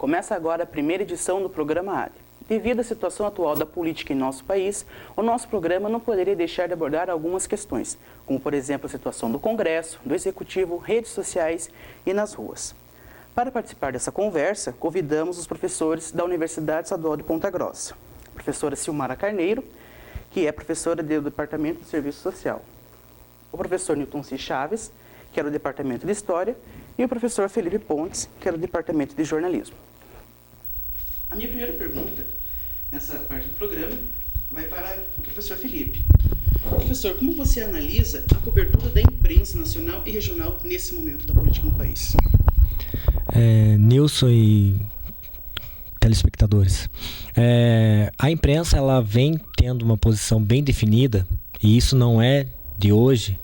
Começa agora a primeira edição do programa AD. Devido à situação atual da política em nosso país, o nosso programa não poderia deixar de abordar algumas questões, como, por exemplo, a situação do Congresso, do Executivo, redes sociais e nas ruas. Para participar dessa conversa, convidamos os professores da Universidade Estadual de Ponta Grossa. A professora Silmara Carneiro, que é professora do Departamento de Serviço Social. O professor Newton C. Chaves, que era do Departamento de História, e o professor Felipe Pontes, que era do Departamento de Jornalismo. A minha primeira pergunta, nessa parte do programa, vai para o professor Felipe. Professor, como você analisa a cobertura da imprensa nacional e regional nesse momento da política no país? Nilson e telespectadores, a imprensa ela vem tendo uma posição bem definida, e isso não é de hoje,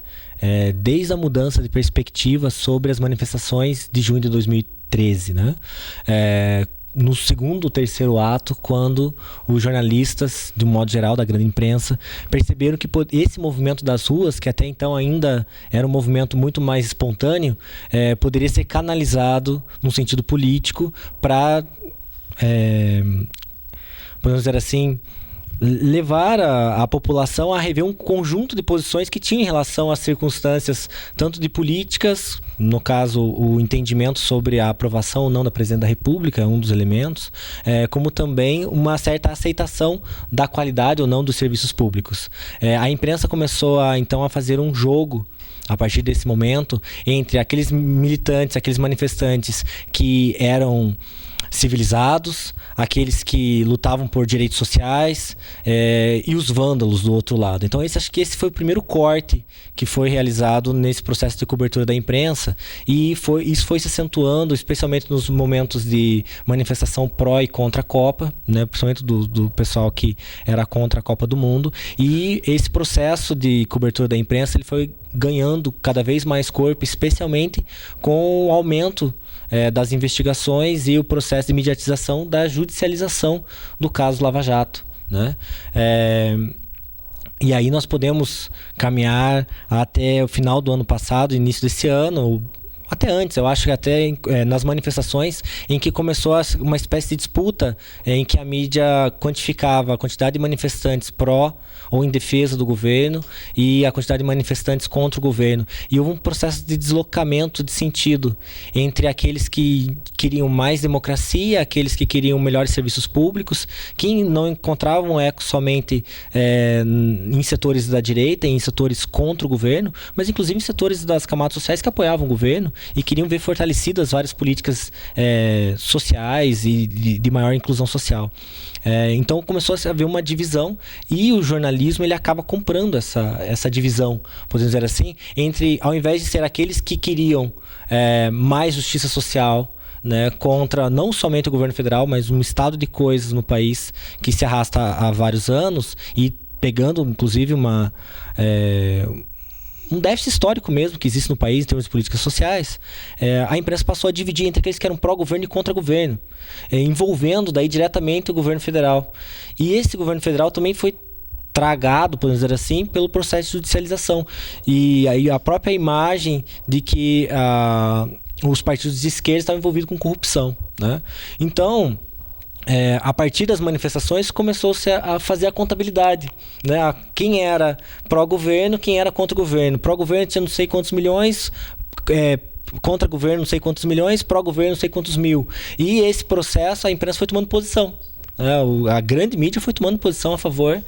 desde a mudança de perspectiva sobre as manifestações de junho de 2013, né? No segundo ou terceiro ato, quando os jornalistas, de um modo geral, da grande imprensa, perceberam que esse movimento das ruas, que até então ainda era um movimento muito mais espontâneo, poderia ser canalizado num sentido político para, podemos dizer assim, levar a população a rever um conjunto de posições que tinham em relação às circunstâncias, tanto de políticas, no caso o entendimento sobre a aprovação ou não da Presidente da República, é um dos elementos, como também uma certa aceitação da qualidade ou não dos serviços públicos. A imprensa começou então a fazer um jogo, a partir desse momento, entre aqueles militantes, aqueles manifestantes que eram civilizados, aqueles que lutavam por direitos sociais, e os vândalos do outro lado. Então acho que esse foi o primeiro corte que foi realizado nesse processo de cobertura da imprensa, e isso foi se acentuando, especialmente nos momentos de manifestação pró e contra a Copa, né, principalmente do pessoal que era contra a Copa do Mundo, e esse processo de cobertura da imprensa ele foi ganhando cada vez mais corpo, especialmente com o aumento das investigações e o processo de mediatização da judicialização do caso Lava Jato, né? E aí nós podemos caminhar até o final do ano passado, início desse ano, até antes, eu acho que até nas manifestações em que começou uma espécie de disputa em que a mídia quantificava a quantidade de manifestantes pró ou em defesa do governo e a quantidade de manifestantes contra o governo. E houve um processo de deslocamento de sentido entre aqueles que queriam mais democracia, aqueles que queriam melhores serviços públicos, que não encontravam eco somente em setores da direita, em setores contra o governo, mas inclusive em setores das camadas sociais que apoiavam o governo e queriam ver fortalecidas várias políticas sociais e de maior inclusão social. Então começou a haver uma divisão, e o jornalismo ele acaba comprando essa divisão, podemos dizer assim, entre, ao invés de ser aqueles que queriam mais justiça social, né, contra não somente o governo federal, mas um estado de coisas no país que se arrasta há vários anos, e pegando inclusive um déficit histórico mesmo que existe no país em termos de políticas sociais, a imprensa passou a dividir entre aqueles que eram pró-governo e contra-governo, envolvendo daí diretamente o governo federal. E esse governo federal também foi tragado, podemos dizer assim, pelo processo de judicialização. E aí a própria imagem de que os partidos de esquerda estavam envolvidos com corrupção, né? Então, a partir das manifestações começou-se a fazer a contabilidade, né? Quem era pró-governo, quem era contra-governo. Pró-governo tinha não sei quantos milhões, contra-governo não sei quantos milhões, pró-governo não sei quantos mil. E esse processo a imprensa foi tomando posição. A grande mídia foi tomando posição a favor,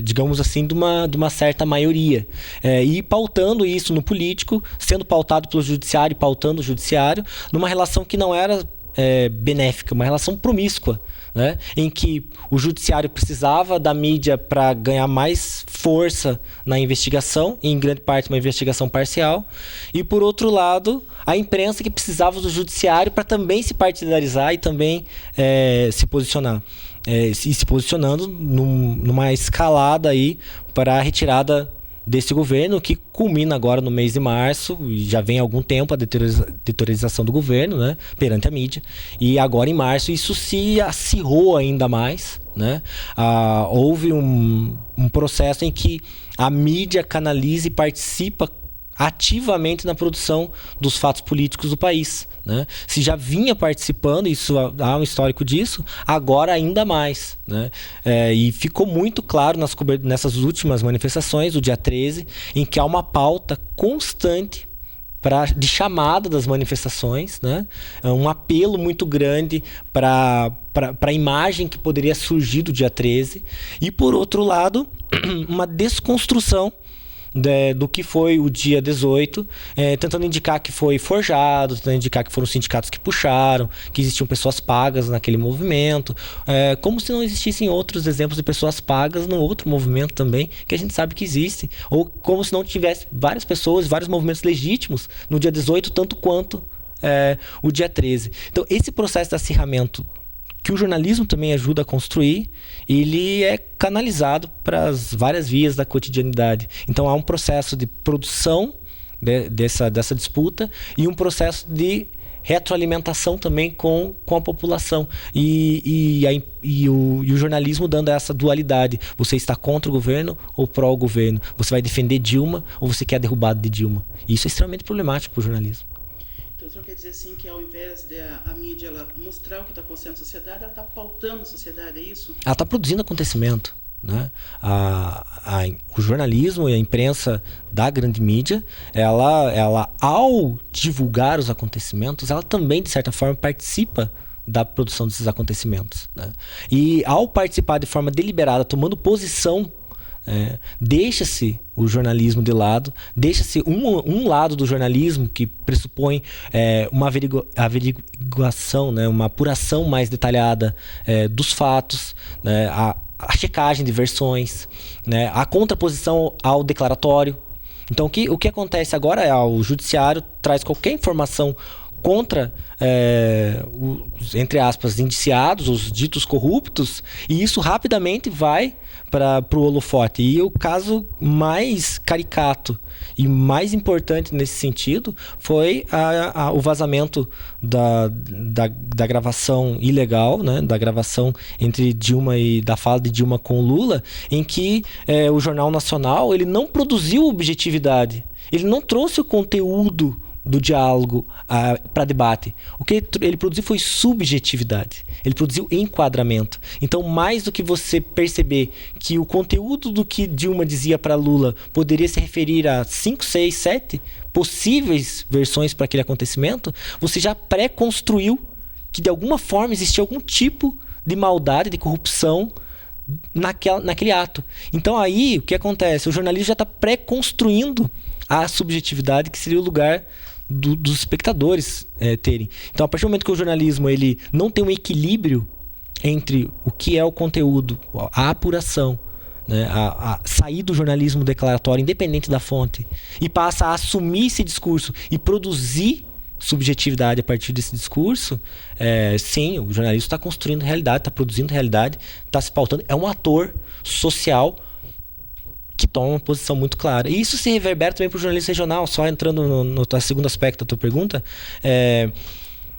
digamos assim, de uma certa maioria, e pautando isso no político, sendo pautado pelo judiciário, pautando o judiciário, numa relação que não era benéfica, uma relação promíscua, né? Em que o judiciário precisava da mídia para ganhar mais força na investigação, e em grande parte uma investigação parcial, e por outro lado a imprensa que precisava do judiciário para também se partidarizar e também se posicionar, se posicionando numa escalada aí para a retirada desse governo, que culmina agora no mês de março, e já vem há algum tempo a deteriorização do governo, né, perante a mídia, e agora em março isso se acirrou ainda mais, né? Houve um processo em que a mídia canaliza e participa ativamente na produção dos fatos políticos do país, né? Se já vinha participando, isso há um histórico disso, agora ainda mais, né? E ficou muito claro nessas últimas manifestações, do dia 13, em que há uma pauta constante de chamada das manifestações, né? Um apelo muito grande para a imagem que poderia surgir do dia 13, e, por outro lado, uma desconstrução do que foi o dia 18, tentando indicar que foi forjado, tentando indicar que foram os sindicatos que puxaram, que existiam pessoas pagas naquele movimento, como se não existissem outros exemplos de pessoas pagas no outro movimento também, que a gente sabe que existe, ou como se não tivesse várias pessoas, vários movimentos legítimos no dia 18, tanto quanto o dia 13. Então, esse processo de acirramento, que o jornalismo também ajuda a construir, ele é canalizado para as várias vias da cotidianidade. Então há um processo de produção dessa disputa e um processo de retroalimentação também com a população. E o jornalismo dando essa dualidade. Você está contra o governo ou pró-governo? Você vai defender Dilma ou você quer derrubado de Dilma? E isso é extremamente problemático para o jornalismo. Então, o senhor quer dizer assim que ao invés da mídia ela mostrar o que está acontecendo na sociedade, ela está pautando a sociedade, é isso? Ela está produzindo acontecimento, né? O jornalismo e a imprensa da grande mídia, ela ao divulgar os acontecimentos, ela também, de certa forma, participa da produção desses acontecimentos, né? E ao participar de forma deliberada, tomando posição, deixa-se o jornalismo de lado, deixa-se um lado do jornalismo que pressupõe uma averiguação, né, uma apuração mais detalhada dos fatos, né, a checagem de versões, né, a contraposição ao declaratório. Então o que acontece agora é o judiciário traz qualquer informação contra os, entre aspas, indiciados, os ditos corruptos, e isso rapidamente vai para o holofote. E o caso mais caricato e mais importante nesse sentido foi o vazamento da gravação ilegal, né, da gravação entre Dilma e da fala de Dilma com Lula, em que o Jornal Nacional ele não produziu objetividade, ele não trouxe o conteúdo do diálogo para debate. O que ele produziu foi subjetividade. Ele produziu enquadramento. Então, mais do que você perceber que o conteúdo do que Dilma dizia para Lula poderia se referir a 5, 6, 7 possíveis versões para aquele acontecimento, você já pré-construiu que de alguma forma existia algum tipo de maldade, de corrupção naquele ato. Então aí, o que acontece? O jornalismo já está pré-construindo a subjetividade, que seria o lugar dos espectadores terem. Então, a partir do momento que o jornalismo ele não tem um equilíbrio entre o que é o conteúdo, a apuração, né, a sair do jornalismo declaratório, independente da fonte, e passa a assumir esse discurso e produzir subjetividade a partir desse discurso, sim, o jornalismo está construindo realidade, está produzindo realidade, está se pautando, é um ator social que toma uma posição muito clara. E isso se reverbera também para o jornalismo regional. Só entrando no segundo aspecto da tua pergunta,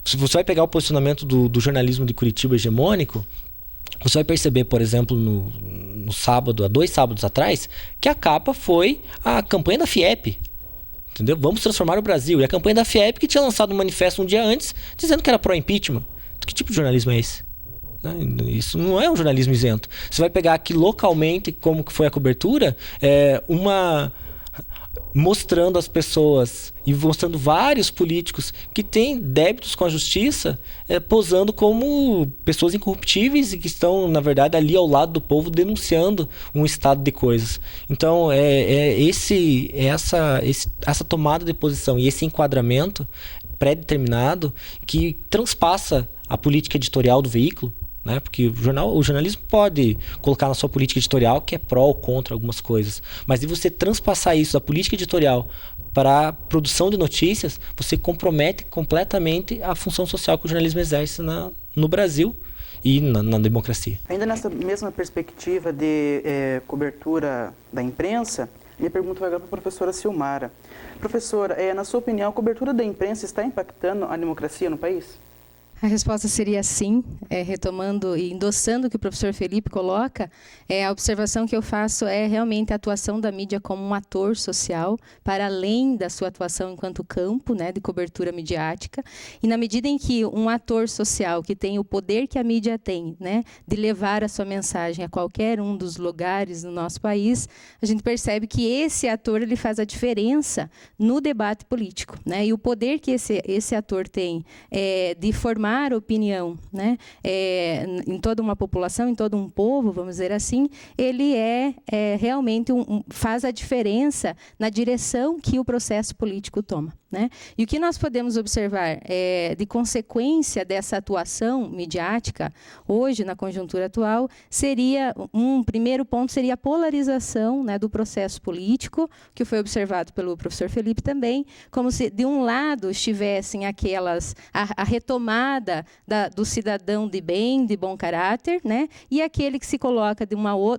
se você vai pegar o posicionamento do jornalismo de Curitiba hegemônico, você vai perceber, por exemplo, no sábado, há 2 sábados atrás, que a capa foi a campanha da FIEP. Entendeu? Vamos transformar o Brasil. E a campanha da FIEP que tinha lançado um manifesto um dia antes, dizendo que era pró-impeachment. Que tipo de jornalismo é esse? Isso não é um jornalismo isento. Você vai pegar aqui localmente como que foi a cobertura, mostrando as pessoas e mostrando vários políticos que têm débitos com a justiça, posando como pessoas incorruptíveis e que estão, na verdade, ali ao lado do povo denunciando um estado de coisas. Então, essa tomada de posição e esse enquadramento pré-determinado que transpassa a política editorial do veículo, né? Porque o jornalismo pode colocar na sua política editorial que é pró ou contra algumas coisas, mas de você transpassar isso da política editorial para a produção de notícias, você compromete completamente a função social que o jornalismo exerce no Brasil e na democracia. Ainda nessa mesma perspectiva de cobertura da imprensa, minha pergunta vai agora para a professora Silmara. Professora, na sua opinião, a cobertura da imprensa está impactando a democracia no país? A resposta seria sim, retomando e endossando o que o professor Felipe coloca, a observação que eu faço é realmente a atuação da mídia como um ator social, para além da sua atuação enquanto campo, né, de cobertura midiática, e na medida em que um ator social que tem o poder que a mídia tem, né, de levar a sua mensagem a qualquer um dos lugares no nosso país, a gente percebe que esse ator ele faz a diferença no debate político, né, e o poder que esse ator tem de formar opinião, né, em toda uma população, em todo um povo, vamos dizer assim, ele realmente faz a diferença na direção que o processo político toma, né? E o que nós podemos observar de consequência dessa atuação midiática hoje na conjuntura atual seria um primeiro ponto seria a polarização, né, do processo político, que foi observado pelo professor Felipe também, como se de um lado estivessem a retomada do cidadão de bem, de bom caráter, né? E aquele que se coloca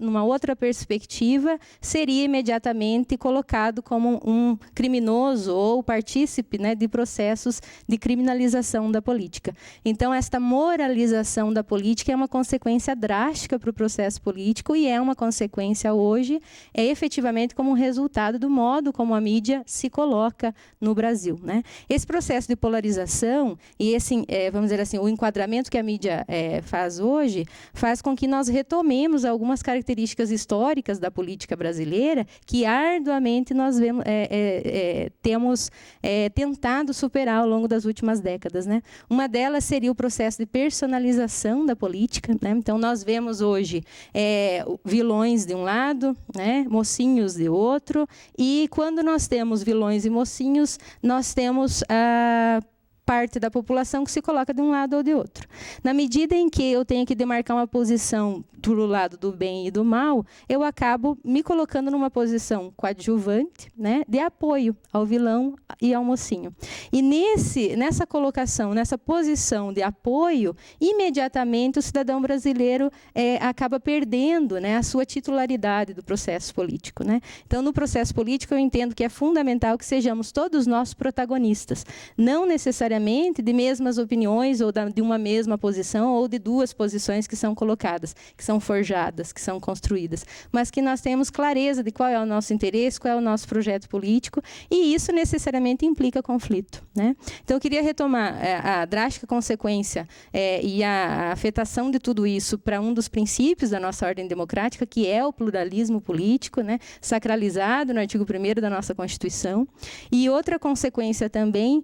numa outra perspectiva seria imediatamente colocado como um criminoso ou partícipe, né, de processos de criminalização da política. Então, esta moralização da política é uma consequência drástica para o processo político e é uma consequência hoje, efetivamente como um resultado do modo como a mídia se coloca no Brasil, né? Esse processo de polarização e esse, vamos dizer assim, o enquadramento que a mídia faz hoje faz com que nós retomemos algumas características históricas da política brasileira que arduamente nós temos tentado superar ao longo das últimas décadas, né? Uma delas seria o processo de personalização da política, né? Então, nós vemos hoje vilões de um lado, né, mocinhos de outro, e quando nós temos vilões e mocinhos, nós temos parte da população que se coloca de um lado ou de outro. Na medida em que eu tenho que demarcar uma posição do lado do bem e do mal, eu acabo me colocando numa posição coadjuvante, né, de apoio ao vilão e ao mocinho. E nessa colocação, nessa posição de apoio, imediatamente o cidadão brasileiro acaba perdendo, né, a sua titularidade do processo político, né? Então, no processo político, eu entendo que é fundamental que sejamos todos nós protagonistas, não necessariamente de mesmas opiniões ou de uma mesma posição ou de duas posições que são colocadas, que são forjadas, que são construídas, mas que nós tenhamos clareza de qual é o nosso interesse, qual é o nosso projeto político, e isso necessariamente implica conflito, né? Então, eu queria retomar a drástica consequência e a afetação de tudo isso para um dos princípios da nossa ordem democrática, que é o pluralismo político, né, sacralizado no artigo 1º da nossa Constituição. E outra consequência também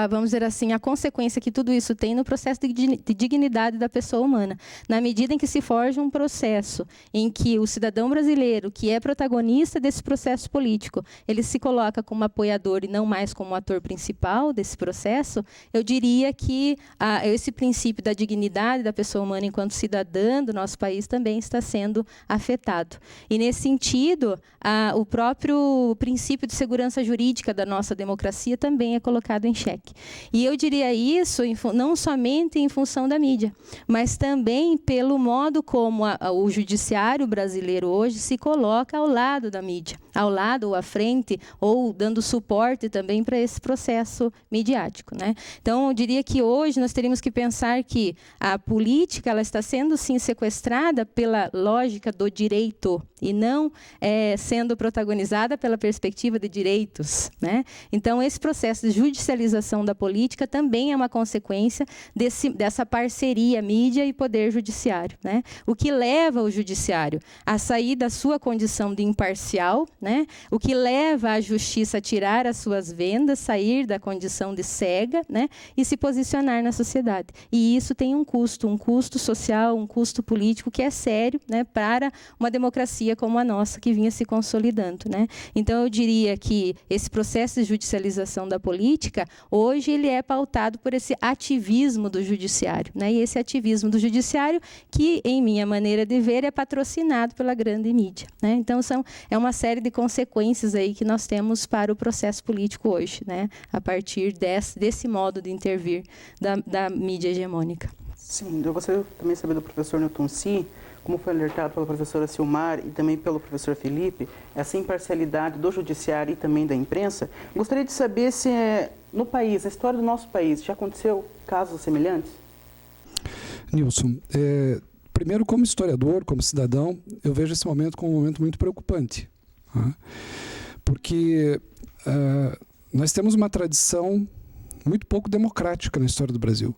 vamos dizer assim, a consequência que tudo isso tem no processo de dignidade da pessoa humana. Na medida em que se forja um processo em que o cidadão brasileiro, que é protagonista desse processo político, ele se coloca como apoiador e não mais como ator principal desse processo, eu diria que esse princípio da dignidade da pessoa humana enquanto cidadã do nosso país também está sendo afetado. E, nesse sentido, o próprio princípio de segurança jurídica da nossa democracia também é colocado em xeque. E eu diria isso não somente em função da mídia, mas também pelo modo como o judiciário brasileiro hoje se coloca ao lado da mídia, ao lado ou à frente, ou dando suporte também para esse processo midiático, né? Então, eu diria que hoje nós teríamos que pensar que a política ela está sendo, sim, sequestrada pela lógica do direito e não sendo protagonizada pela perspectiva de direitos, né? Então, esse processo de judicialização da política também é uma consequência dessa parceria mídia e poder judiciário, né? O que leva o judiciário a sair da sua condição de imparcial, né? O que leva a justiça a tirar as suas vendas, sair da condição de cega, né? E se posicionar na sociedade. E isso tem um custo social, um custo político que é sério, né? Para uma democracia como a nossa, que vinha se consolidando, né? Então, eu diria que esse processo de judicialização da política, hoje ele é pautado por esse ativismo do judiciário, né? E esse ativismo do judiciário que, em minha maneira de ver, é patrocinado pela grande mídia, né? Então, é uma série de consequências aí que nós temos para o processo político hoje, né? A partir desse modo de intervir da mídia hegemônica. Sim, eu gostaria também de saber do professor Newton Si, como foi alertado pela professora Silmar e também pelo professor Felipe, essa imparcialidade do judiciário e também da imprensa. Gostaria de saber se No país, na história do nosso país, já aconteceu casos semelhantes? Nilson, primeiro, como historiador, como cidadão, eu vejo esse momento como um momento muito preocupante. Tá? Porque nós temos uma tradição muito pouco democrática na história do Brasil.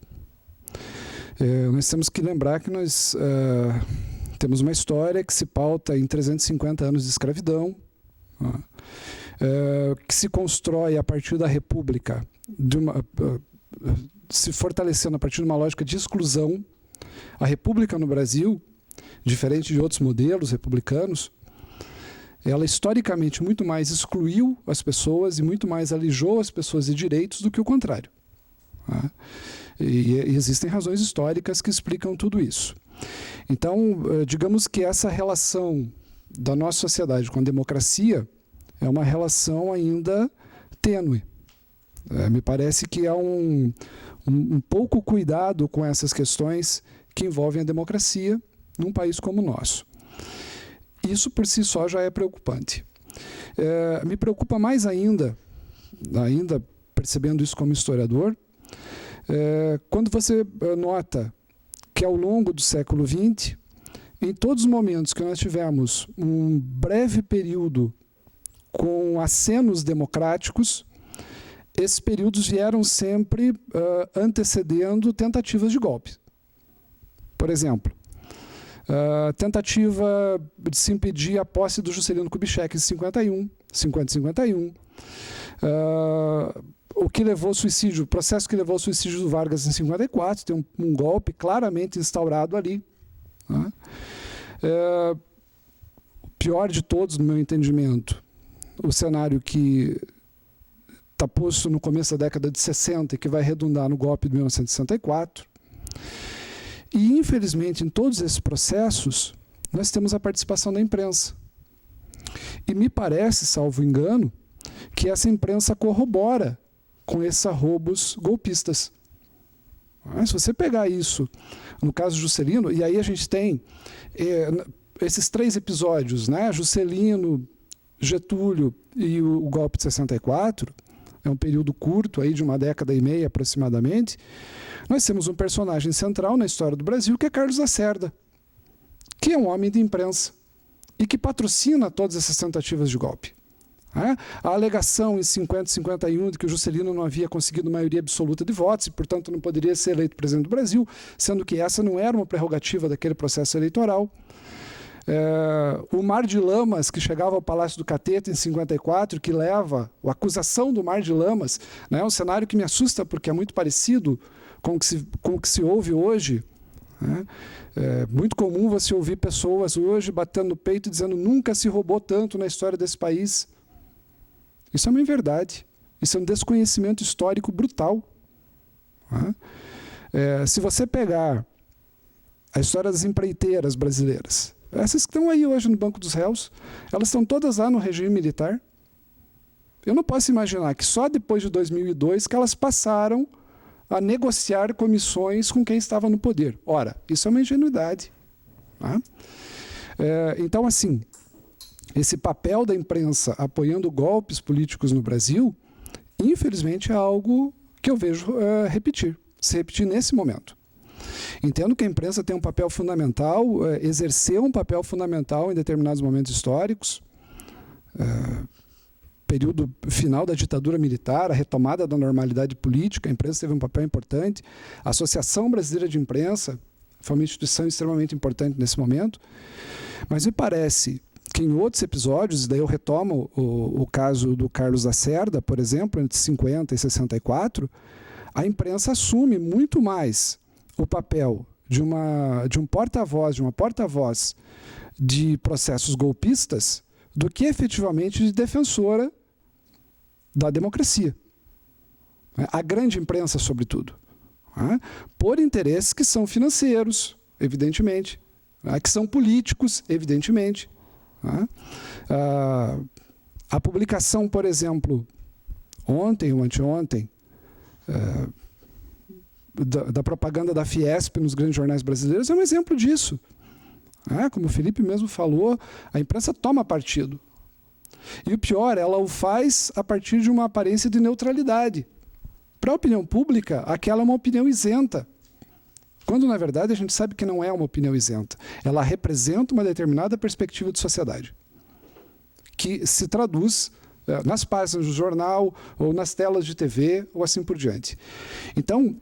Nós temos que lembrar que nós temos uma história que se pauta em 350 anos de escravidão, tá? Que se constrói a partir da República, se fortalecendo a partir de uma lógica de exclusão. A República no Brasil, diferente de outros modelos republicanos, ela historicamente muito mais excluiu as pessoas e muito mais alijou as pessoas de direitos do que o contrário. Tá? E existem razões históricas que explicam tudo isso. Então, digamos que essa relação da nossa sociedade com a democracia é uma relação ainda tênue. Me parece que há um pouco cuidado com essas questões que envolvem a democracia num país como o nosso. Isso por si só já é preocupante. Me preocupa mais ainda percebendo isso como historiador, quando você nota que ao longo do século XX, em todos os momentos que nós tivemos um breve período com acenos democráticos, esses períodos vieram sempre antecedendo tentativas de golpe. Por exemplo, tentativa de se impedir a posse do Juscelino Kubitschek em 50-51. O que levou ao suicídio, o processo que levou ao suicídio do Vargas em 54, tem um golpe claramente instaurado ali. Tá? O pior de todos, no meu entendimento, o cenário que está posto no começo da década de 60 e que vai redundar no golpe de 1964. E, infelizmente, em todos esses processos, nós temos a participação da imprensa. E me parece, salvo engano, que essa imprensa corrobora com esses arrobos golpistas. Se você pegar isso, no caso do Juscelino, e aí a gente tem esses 3 episódios, né? Juscelino, Getúlio e o golpe de 64, é um período curto, aí de 1 década e meia aproximadamente, nós temos um personagem central na história do Brasil, que é Carlos Lacerda, que é um homem de imprensa e que patrocina todas essas tentativas de golpe. A alegação em 50 e 51 de que o Juscelino não havia conseguido maioria absoluta de votos e, portanto, não poderia ser eleito presidente do Brasil, sendo que essa não era uma prerrogativa daquele processo eleitoral. O Mar de Lamas, que chegava ao Palácio do Catete em 54, que leva a acusação do Mar de Lamas, né, um cenário que me assusta porque é muito parecido com o que se ouve hoje. Né? É muito comum você ouvir pessoas hoje batendo no peito e dizendo nunca se roubou tanto na história desse país. Isso é uma inverdade. Isso é um desconhecimento histórico brutal. Né? Se você pegar a história das empreiteiras brasileiras, essas que estão aí hoje no Banco dos Réus, elas estão todas lá no regime militar. Eu não posso imaginar que só depois de 2002 que elas passaram a negociar comissões com quem estava no poder. Ora, isso é uma ingenuidade. Tá? Então, assim, esse papel da imprensa apoiando golpes políticos no Brasil, infelizmente é algo que eu vejo se repetir nesse momento. Entendo que a imprensa tem um papel fundamental, exerceu um papel fundamental em determinados momentos históricos, período final da ditadura militar, a retomada da normalidade política, a imprensa teve um papel importante, a Associação Brasileira de Imprensa foi uma instituição extremamente importante nesse momento, mas me parece que em outros episódios, e daí eu retomo o caso do Carlos Lacerda, por exemplo, entre 50 e 64, a imprensa assume muito mais o papel de um porta-voz, de uma porta-voz de processos golpistas, do que efetivamente de defensora da democracia. A grande imprensa, sobretudo. Por interesses que são financeiros, evidentemente, que são políticos, evidentemente. A publicação, por exemplo, ontem ou anteontem, da propaganda da Fiesp nos grandes jornais brasileiros é um exemplo disso. Como o Felipe mesmo falou, a imprensa toma partido. E o pior, ela o faz a partir de uma aparência de neutralidade. Para a opinião pública, aquela é uma opinião isenta. Quando, na verdade, a gente sabe que não é uma opinião isenta. Ela representa uma determinada perspectiva de sociedade, que se traduz nas páginas do jornal, ou nas telas de TV, ou assim por diante. Então,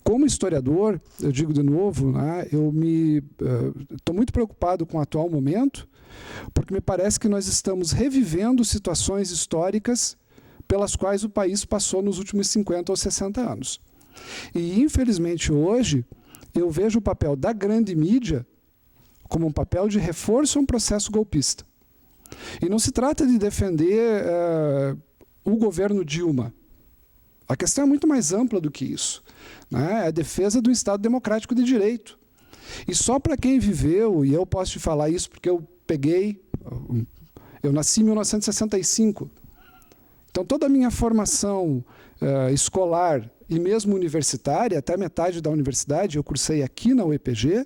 como historiador, eu digo de novo, né, eu estou muito preocupado com o atual momento, porque me parece que nós estamos revivendo situações históricas pelas quais o país passou nos últimos 50 ou 60 anos. E, infelizmente, hoje, eu vejo o papel da grande mídia como um papel de reforço a um processo golpista. E não se trata de defender o governo Dilma. A questão é muito mais ampla do que isso, né? É a defesa do Estado democrático de direito. E só para quem viveu, e eu posso te falar isso porque eu nasci em 1965, então toda a minha formação escolar e mesmo universitária, até metade da universidade, eu cursei aqui na UEPG,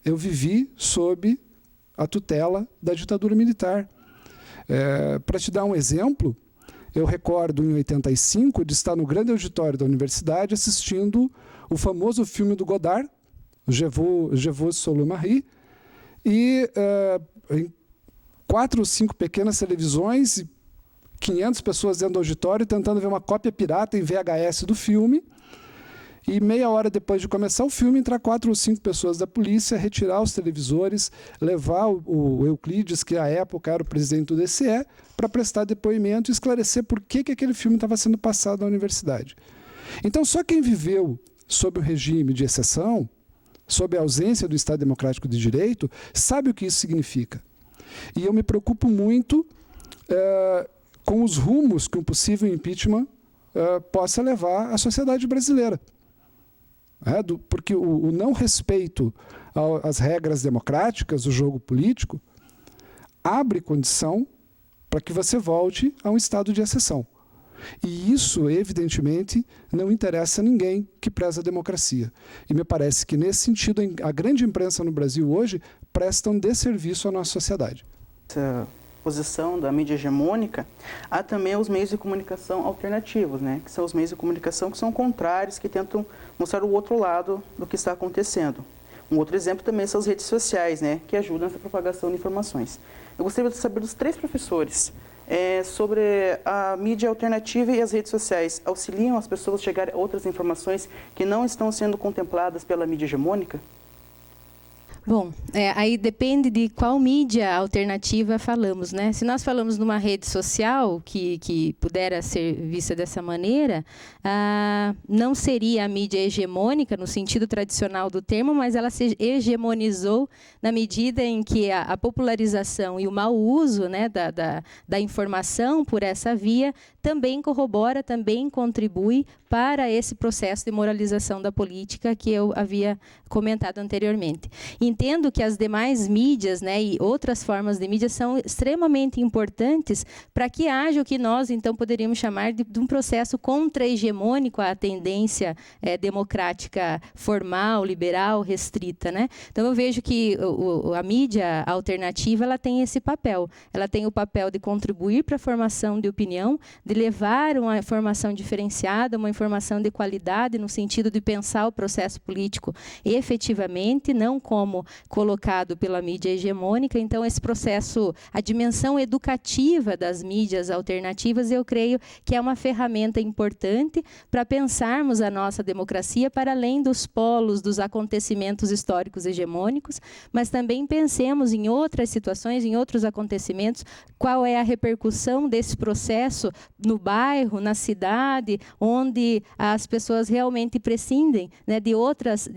eu vivi sob a tutela da ditadura militar. Para te dar um exemplo, eu recordo em 85 de estar no grande auditório da universidade assistindo o famoso filme do Godard, Je vous salue Marie, e em 4 ou 5 pequenas televisões, 500 pessoas dentro do auditório tentando ver uma cópia pirata em VHS do filme, e meia hora depois de começar o filme, entrar 4 ou 5 pessoas da polícia, retirar os televisores, levar o Euclides, que à época era o presidente do DCE, para prestar depoimento e esclarecer por que aquele filme estava sendo passado na universidade. Então, só quem viveu sob o regime de exceção, sob a ausência do Estado Democrático de Direito, sabe o que isso significa. E eu me preocupo muito com os rumos que um possível impeachment possa levar à sociedade brasileira. Porque o não respeito às regras democráticas, o jogo político, abre condição para que você volte a um estado de exceção. E isso, evidentemente, não interessa a ninguém que preza a democracia. E me parece que, nesse sentido, a grande imprensa no Brasil hoje presta um desserviço à nossa sociedade. Essa posição da mídia hegemônica, há também os meios de comunicação alternativos, né? Que são os meios de comunicação que são contrários, que tentam mostrar o outro lado do que está acontecendo. Um outro exemplo também são as redes sociais, né? Que ajudam nessa propagação de informações. Eu gostaria de saber dos 3 professores sobre a mídia alternativa e as redes sociais. Auxiliam as pessoas a chegar a outras informações que não estão sendo contempladas pela mídia hegemônica? Bom, aí depende de qual mídia alternativa falamos, né? Se nós falamos numa rede social que pudera ser vista dessa maneira, não seria a mídia hegemônica no sentido tradicional do termo, mas ela se hegemonizou na medida em que a popularização e o mau uso, né, da informação por essa via também corrobora, também contribui para esse processo de moralização da política que eu havia comentado anteriormente. Entendo que as demais mídias, né, e outras formas de mídia são extremamente importantes para que haja o que nós, então, poderíamos chamar de um processo contra-hegemônico à tendência democrática formal, liberal, restrita, né? Então, eu vejo que a mídia alternativa ela tem esse papel. Ela tem o papel de contribuir para a formação de opinião, de levar uma informação diferenciada, uma informação de qualidade, no sentido de pensar o processo político efetivamente, não como colocado pela mídia hegemônica. Então, esse processo, a dimensão educativa das mídias alternativas, eu creio que é uma ferramenta importante para pensarmos a nossa democracia para além dos polos, dos acontecimentos históricos hegemônicos, mas também pensemos em outras situações, em outros acontecimentos, qual é a repercussão desse processo no bairro, na cidade, onde as pessoas realmente prescindem, né, de outras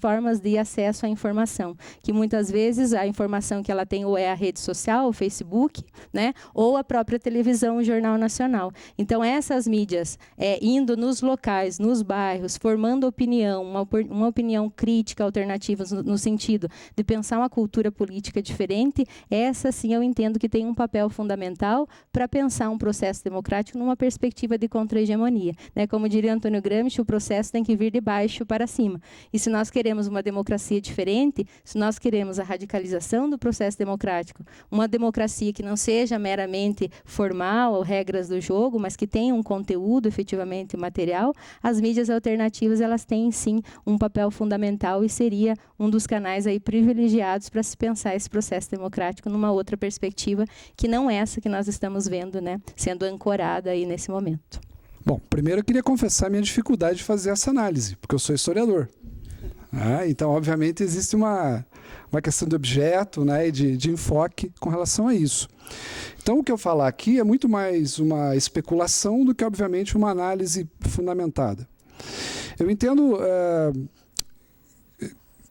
formas de acesso à informação, que muitas vezes a informação que ela tem ou é a rede social, o Facebook, né, ou a própria televisão, o Jornal Nacional. Então, essas mídias, indo nos locais, nos bairros, formando opinião, uma opinião crítica, alternativa, no sentido de pensar uma cultura política diferente, essa sim eu entendo que tem um papel fundamental para pensar um processo democrático numa perspectiva de contra-hegemonia, né? Como diria Antônio Gramsci, o processo tem que vir de baixo para cima. E se nós queremos uma democracia diferente, Se nós queremos a radicalização do processo democrático, uma democracia que não seja meramente formal ou regras do jogo, mas que tenha um conteúdo efetivamente material, as mídias alternativas elas têm sim um papel fundamental e seria um dos canais aí privilegiados para se pensar esse processo democrático numa outra perspectiva que não essa que nós estamos vendo, né, sendo ancorada aí nesse momento. Bom, primeiro eu queria confessar minha dificuldade de fazer essa análise, porque eu sou historiador. Então, obviamente, existe uma questão de objeto, né, e de enfoque com relação a isso. Então, o que eu falar aqui é muito mais uma especulação do que, obviamente, uma análise fundamentada. Eu entendo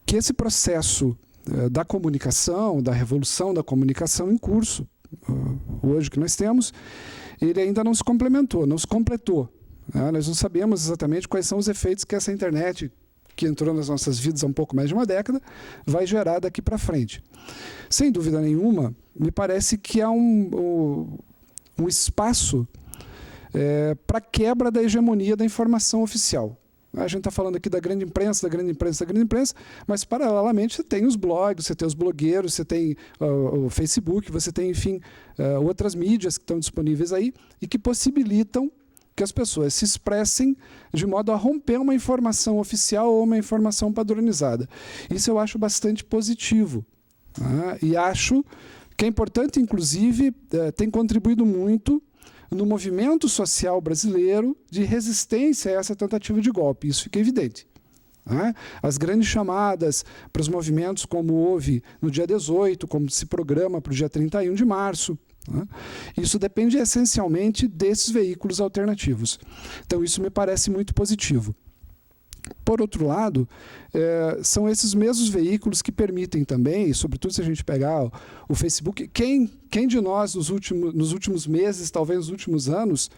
que esse processo da comunicação, da revolução da comunicação em curso, hoje que nós temos, ele ainda não se complementou, não se completou. Nós não sabemos exatamente quais são os efeitos que essa internet, que entrou nas nossas vidas há um pouco mais de uma década, vai gerar daqui para frente. Sem dúvida nenhuma, me parece que há um espaço para quebra da hegemonia da informação oficial. A gente está falando aqui da grande imprensa, mas paralelamente você tem os blogs, você tem os blogueiros, você tem o Facebook, você tem, enfim, outras mídias que estão disponíveis aí e que possibilitam que as pessoas se expressem de modo a romper uma informação oficial ou uma informação padronizada. Isso eu acho bastante positivo. E acho que é importante, inclusive, tem contribuído muito no movimento social brasileiro de resistência a essa tentativa de golpe. Isso fica evidente. As grandes chamadas para os movimentos, como houve no dia 18, como se programa para o dia 31 de março, isso depende essencialmente desses veículos alternativos. Então, isso me parece muito positivo. Por outro lado, são esses mesmos veículos que permitem também, sobretudo se a gente pegar o Facebook, quem de nós nos últimos meses, talvez nos últimos anos,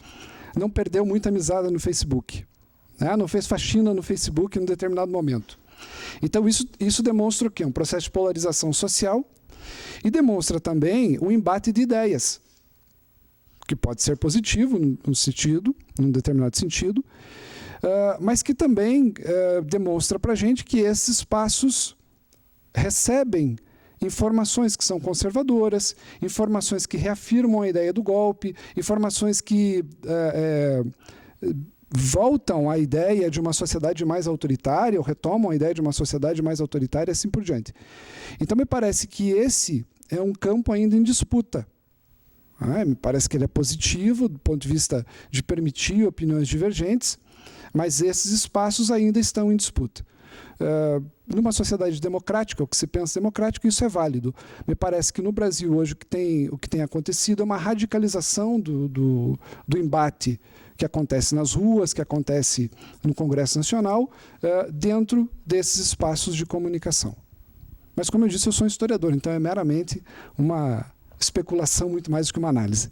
não perdeu muita amizade no Facebook? Não fez faxina no Facebook em um determinado momento. Então, isso demonstra o quê? Um processo de polarização social e demonstra também o embate de ideias, que pode ser positivo num determinado sentido, mas que também demonstra para a gente que esses espaços recebem informações que são conservadoras, informações que reafirmam a ideia do golpe, informações que voltam à ideia de uma sociedade mais autoritária, ou retomam a ideia de uma sociedade mais autoritária, e assim por diante. Então, me parece que esse é um campo ainda em disputa. Me parece que ele é positivo do ponto de vista de permitir opiniões divergentes, mas esses espaços ainda estão em disputa. Numa sociedade democrática, o que se pensa democrático, isso é válido. Me parece que no Brasil hoje o que tem acontecido é uma radicalização do embate que acontece nas ruas, que acontece no Congresso Nacional, dentro desses espaços de comunicação. Mas, como eu disse, eu sou um historiador, então é meramente uma especulação muito mais do que uma análise.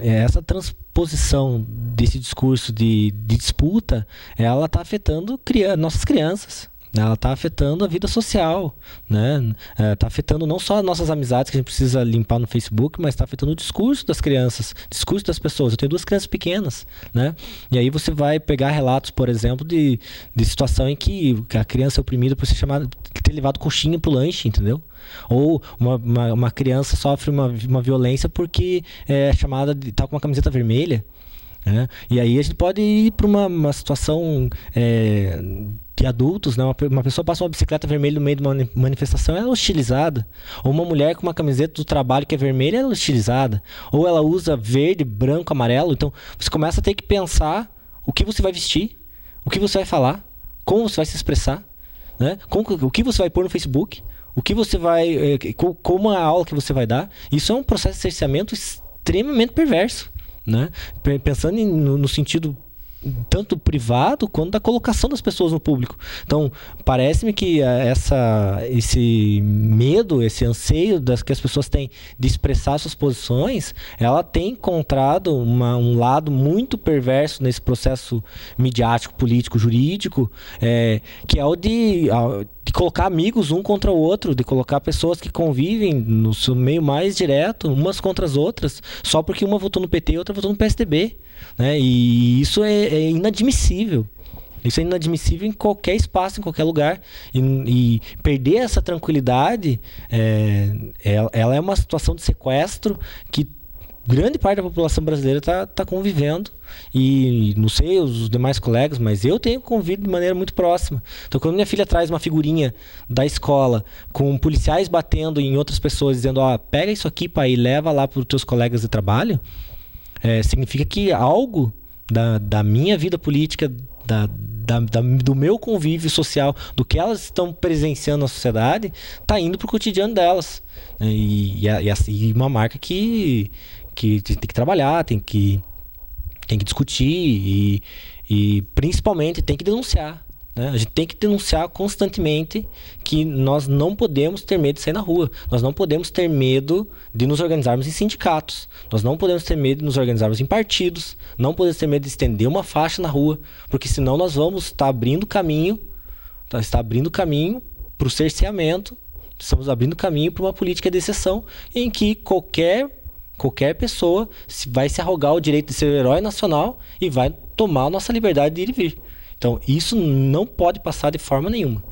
Essa transposição desse discurso de disputa, ela está afetando nossas crianças. Ela está afetando a vida social, né? Está afetando não só as nossas amizades que a gente precisa limpar no Facebook, mas está afetando o discurso das crianças, o discurso das pessoas. Eu tenho 2 crianças pequenas, né? E aí você vai pegar relatos, por exemplo, de situação em que a criança é oprimida por ser chamada, ter levado coxinha pro lanche, entendeu? Ou uma criança sofre uma violência porque é chamada de estar com uma camiseta vermelha. E aí a gente pode ir para uma situação de adultos, né? Uma pessoa passa uma bicicleta vermelha no meio de uma manifestação, ela é hostilizada. Ou uma mulher com uma camiseta do trabalho que é vermelha, ela é hostilizada. Ou ela usa verde, branco, amarelo. Então você começa a ter que pensar o que você vai vestir, o que você vai falar, como você vai se expressar, né? O que você vai pôr no Facebook, o que você vai, como a aula que você vai dar. Isso é um processo de cerceamento extremamente perverso, né? Pensando no sentido tanto privado quanto da colocação das pessoas no público. Então, parece-me que esse medo, esse anseio que as pessoas têm de expressar suas posições, ela tem encontrado um lado muito perverso nesse processo midiático, político, jurídico, que é o de colocar amigos um contra o outro, de colocar pessoas que convivem no seu meio mais direto, umas contra as outras, só porque uma votou no PT e outra votou no PSDB. Né? E isso é inadmissível. Isso é inadmissível em qualquer espaço, em qualquer lugar. E perder essa tranquilidade, ela é uma situação de sequestro que grande parte da população brasileira está convivendo. E não sei os demais colegas, mas eu tenho convivido de maneira muito próxima. Então, quando minha filha traz uma figurinha da escola com policiais batendo em outras pessoas, dizendo, pega isso aqui, pai, e leva lá para os teus colegas de trabalho, significa que algo da minha vida política, do meu convívio social, do que elas estão presenciando na sociedade, está indo para o cotidiano delas. E uma marca que tem que trabalhar, tem que discutir e principalmente tem que denunciar, né? A gente tem que denunciar constantemente que nós não podemos ter medo de sair na rua, nós não podemos ter medo de nos organizarmos em sindicatos, nós não podemos ter medo de nos organizarmos em partidos, não podemos ter medo de estender uma faixa na rua, porque senão nós vamos estar abrindo caminho para o cerceamento, estamos abrindo caminho para uma política de exceção em que qualquer pessoa vai se arrogar o direito de ser o herói nacional e vai tomar a nossa liberdade de ir e vir. Então, isso não pode passar de forma nenhuma.